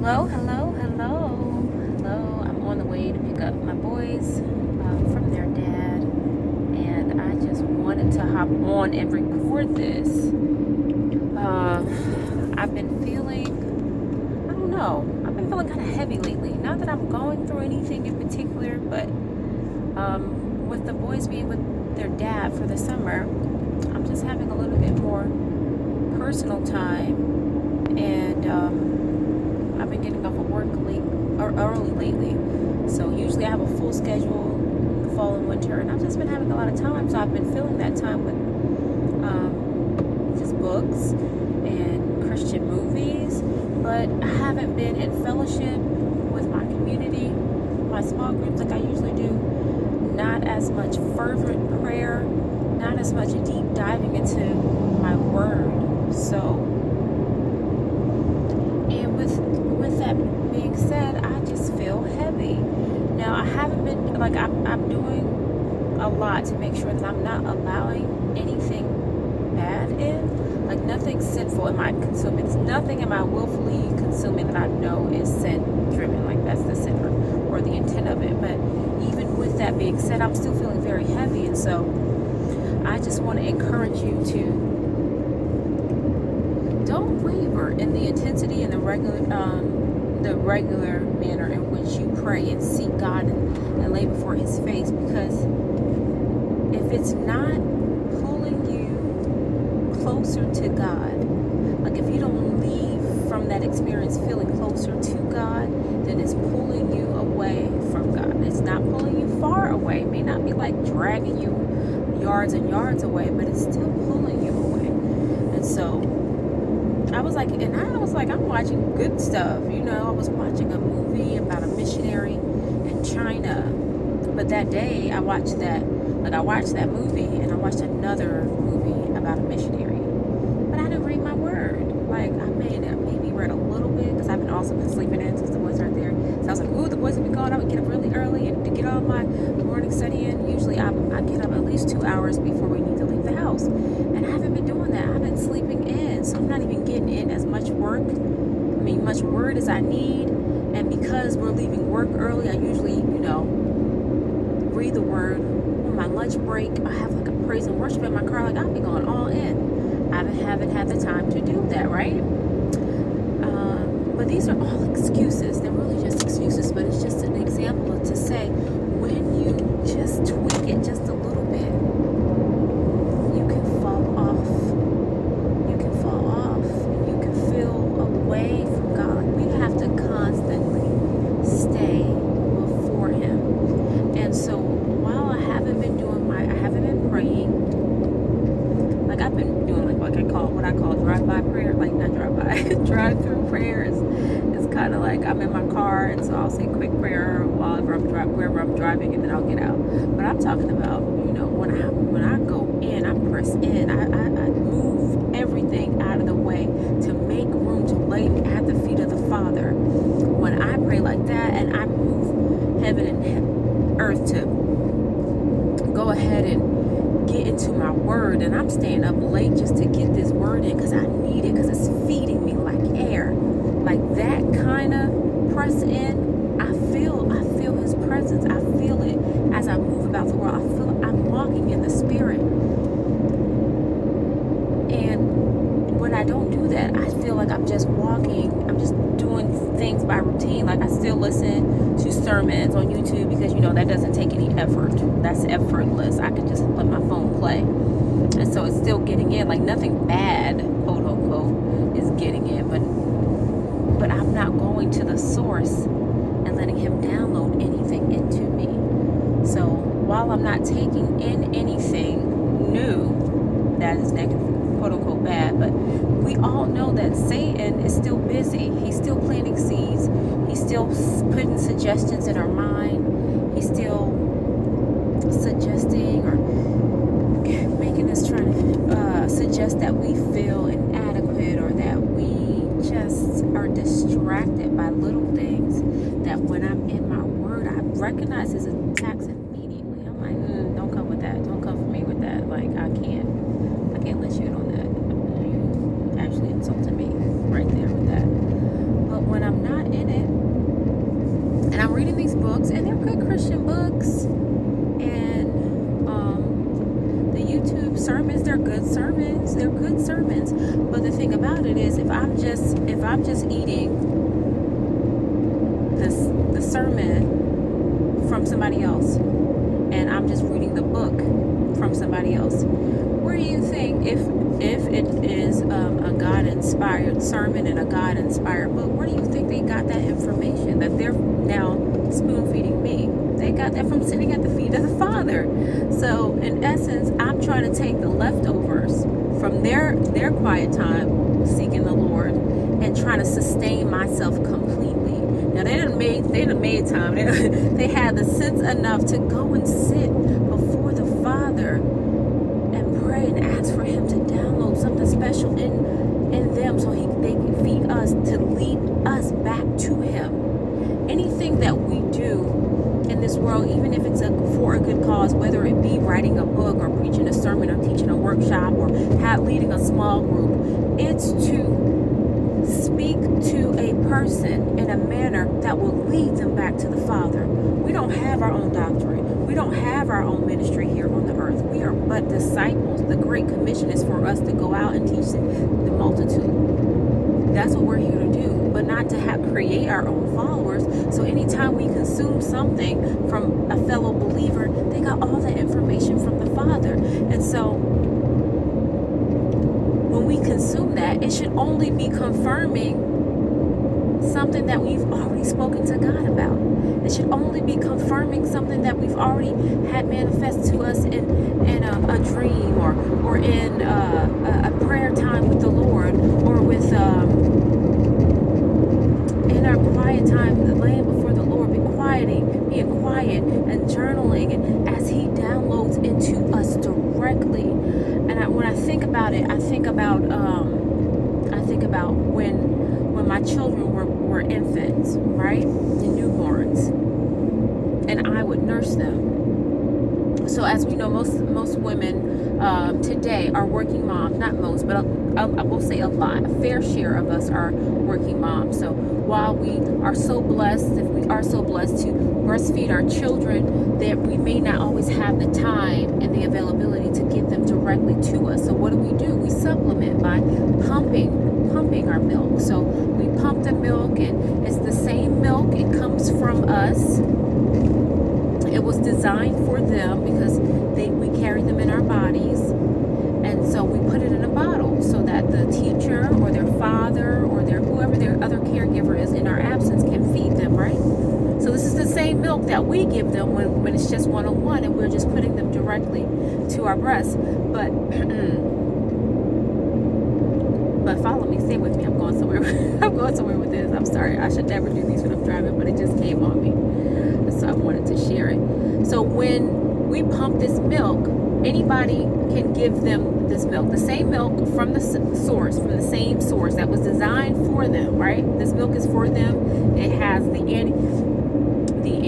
Hello, hello, hello, hello. I'm on the way to pick up my boys from their dad, and I just wanted to hop on and record this. I've been feeling, I don't know, I've been feeling kind of heavy lately. Not that I'm going through anything in particular, but with the boys being with their dad for the summer, I'm just having a little bit more personal time, and I've been getting off of work late or early lately. So usually I have a full schedule the fall and winter, and I've just been having a lot of time. So I've been filling that time with just books and Christian movies, but I haven't been in fellowship with my community, my small groups like I usually do. Not as much fervent prayer, not as much deep diving into my word. So, and with that being said, I just feel heavy. Now I haven't been like I'm doing a lot to make sure that I'm not allowing anything bad in, like nothing sinful am I consuming. Nothing am I willfully consuming that I know is sin driven, like that's the sin or the intent of it. But even with that being said, I'm still feeling very heavy, and so I just want to encourage you to don't waver in the intensity and the regular manner in which you pray and seek God and lay before His face. Because if it's not pulling you closer to God, like if you don't leave from that experience feeling closer to God, then it's pulling you away from God. It's not pulling you far away. It may not be like dragging you yards and yards away, but it's still pulling you away. And so I was like, I'm watching good stuff. I was watching a movie about a missionary in China. But that day I watched that movie, and I watched another movie about a missionary. But I didn't read my word. Like I maybe read a little bit because I've also been sleeping in since the boys aren't there. So I was like, ooh, the boys will be gone. I would get up really early and to get all my morning study in. Usually I get up at least 2 hours before we need to leave the house. And I haven't been doing that. I've been sleeping in. So I'm not even getting in as much much word as I need. And because we're leaving work early, I usually, read the word on my lunch break. I have like a praise and worship in my car. Like I'll be going all in. I haven't had the time to do that, right? But these are all excuses. They're really just excuses, but it's just an example to say when you just tweak it just a little bit, you can fall off. You can fall off. You can feel away from God. Like we have to constantly stay before Him. And so while I haven't been praying, like I've been doing like what I call drive-by prayer, like not drive-by, drive-through prayers. It's kind of like I'm in my car, and so I'll say quick prayer wherever I'm driving, and then I'll get out. But I'm talking about, when I go in, I press in, I move everything out of the way to make room to lay at the feet of the Father. When I pray like that, and I move heaven and earth to go ahead and get into my word, and I'm staying up late just to get this word in because I need it, because it's feeding me like air. Like that kind of press in, I feel His presence. I feel it as I move about the world. I feel I'm walking in the Spirit. And when I don't do that, I feel like I'm just walking. I'm just doing things by routine. Like I still listen to sermons on YouTube because that doesn't take any effort. That's effortless. I can just let my phone play, and so it's still getting in. Like nothing bad, quote unquote, is getting in. But I'm not going to the source and letting Him download anything into me. So while I'm not taking in anything new that is negative, quote unquote bad, but we all know that Satan is still busy. He's still planting seeds. He's still putting suggestions in our mind. He's still suggesting or making us try to suggest that we feel inadequate, or that we just are distracted by little things, that when I'm in my word, I recognize his attacks immediately. I'm like, don't come with that. Don't come for me with that. Like I can't let you in on that. You actually insulted me right there with that. But when I'm not sermons, they're good sermons. They're good sermons. But the thing about it is, if I'm just eating the sermon from somebody else, and I'm just reading the book from somebody else, where do you think, if it is a God-inspired sermon and a God-inspired book, where do you think they got that information that they're now spoon-feeding me? They got that from sitting at the feet of the Father. So in essence, I'm trying to take the leftovers from their quiet time seeking the Lord and trying to sustain myself completely. Now they done made time. They had the sense enough to go and sit before the Father and pray and ask for Him to download something special in them, so they can feed us, to lead us back to Him. Anything that we do in this world, even if it's for a good cause, whether it be writing a book or preaching a sermon or teaching a workshop or leading a small group, it's to speak to a person in a manner that will lead them back to the Father. We don't have our own doctrine. We don't have our own ministry here on the earth. We are but disciples. The Great Commission is for us to go out and teach the multitude. That's what we're here to do, but not to create our own followers. So anytime we consume something from a fellow believer, they got all that information from the Father. And so when we consume that, it should only be confirming something that we've already spoken to God about. It should only be confirming something that we've already had manifest to us in a dream or in a prayer time with the Lord, or with in our quiet time, laying before the Lord, being quiet and journaling, and as He downloads into us directly. And when I think about it, I think about when my children were infants, right, and newborns, and I would nurse them. So as we know, most women today are working moms. Not most, but I will say a fair share of us are working moms. So while we are so blessed, if we are so blessed to breastfeed our children, that we may not always have the time and the availability to get them directly to us. So what do? We supplement by pumping our milk. So we pump the milk, and it's the same milk. It comes from us. It was designed for them because we carry them in our bodies. And so we put it in a bottle so that the teacher or their father or whoever their other caregiver is in our absence can feed them, right? So this is the same milk that we give them when it's just one-on-one, and we're just putting them directly to our breasts. But follow me, stay with me. I'm going somewhere. I'm going somewhere with this. I'm sorry. I should never do these when I'm driving, but it just came on me. So I wanted to share it. So when we pump this milk, anybody can give them this milk, the same milk from the source, from the same source that was designed for them, right? This milk is for them. It has the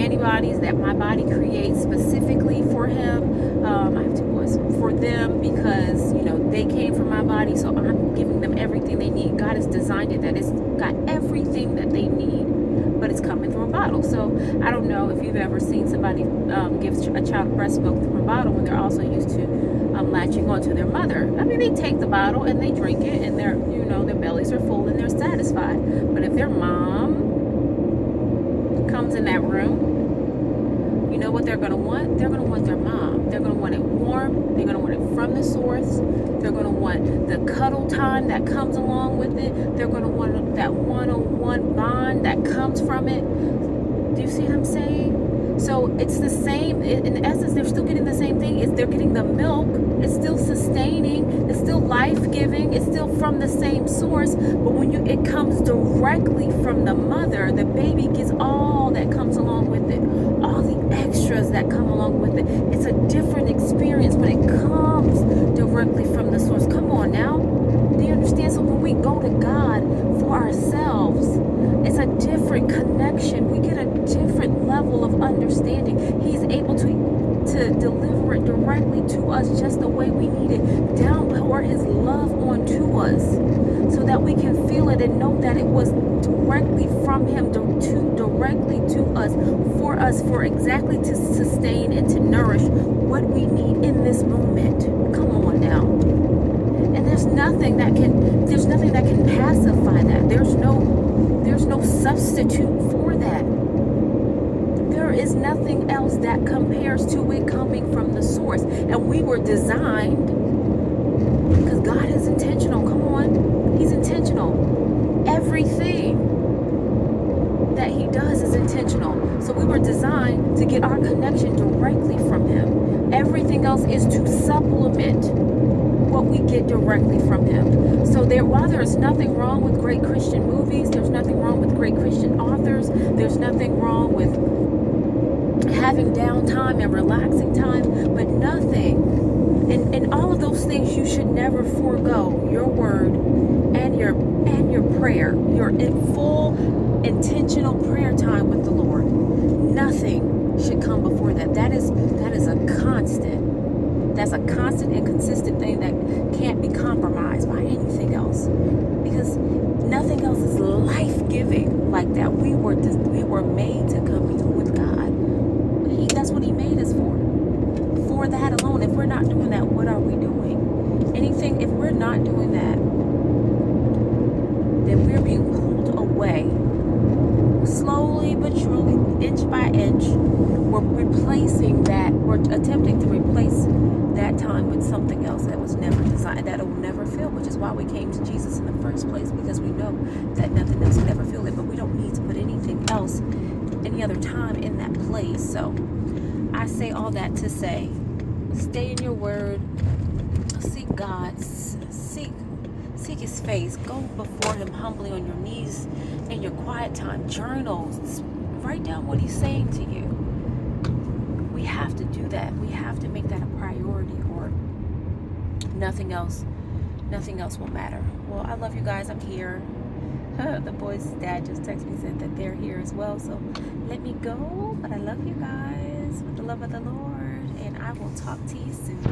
antibodies that my body creates specifically for him. I have two boys, for them, because they came from my body, so I'm giving them everything they need. God has designed it that it's got everything that they need, but it's coming through a bottle. So I don't know if you've ever seen somebody give a child breast milk through a bottle when they're also used to latching onto their mother. I mean, they take the bottle and they drink it, and their bellies are full and they're satisfied. But if their mom comes in that room, you know what they're going to want? They're going to want their mom. They're going to want it warm. They're going to want it from the source. They're going to want the cuddle time that comes along with it. They're going to want that one-on-one bond that comes from it. Do you see what I'm saying? So it's the same. In essence, they're still getting the same thing. They're getting the milk. It's still sustaining. It's still life-giving. It's still from the same source. But when it comes directly from the mother, the baby gets all that comes along with it. All the extras that come along with it. It's a different experience when it comes directly from the source. Come on now. Do you understand? So when we go to God for ourselves, it's a different connection. We get a different level of understanding. He's able to deliver it directly to us just the way we need it. Downpour His love onto us so that we can feel feel it and know that it was directly from him directly to us for exactly to sustain and to nourish what we need in this moment. Come on now. And there's nothing that can pacify that. There's no substitute for that. There is nothing else that compares to it coming from the source. And we were designed, because God is intentional. Come on. He's intentional. Everything that he does is intentional. So we were designed to get our connection directly from him. Everything else is to supplement what we get directly from him. So while there's nothing wrong with great Christian movies, there's nothing wrong with great Christian authors, there's nothing wrong with having downtime and relaxing time, but nothing, and all of those things, you should never forego your word and your prayer, your full intentional prayer time with the Lord. Nothing should come before that. That is a constant. That's a constant and consistent thing that can't be compromised by anything else, because nothing else is life-giving like that. We were made to commune with God. That's what he made us for. For that alone. If we're not doing that, what are we doing? If we're not doing that, then we're being pulled away. Slowly but surely, inch by inch, we're attempting to replace that time with something else that was never designed, that will never fill, which is why we came to Jesus in the first place, because we know that nothing else will ever fill it, but we don't need to put anything else, any other time in that place. So I say all that to say, stay in your word, seek God, seek his face, go before him humbly on your knees in your quiet time, journals, write down what he's saying to you. We have to do that. We have to make that a priority, or nothing else will matter. Well, I love you guys. I'm here. The boys' dad just texted me, said that they're here as well, so let me go, but I love you guys with the love of the Lord, and I will talk to you soon.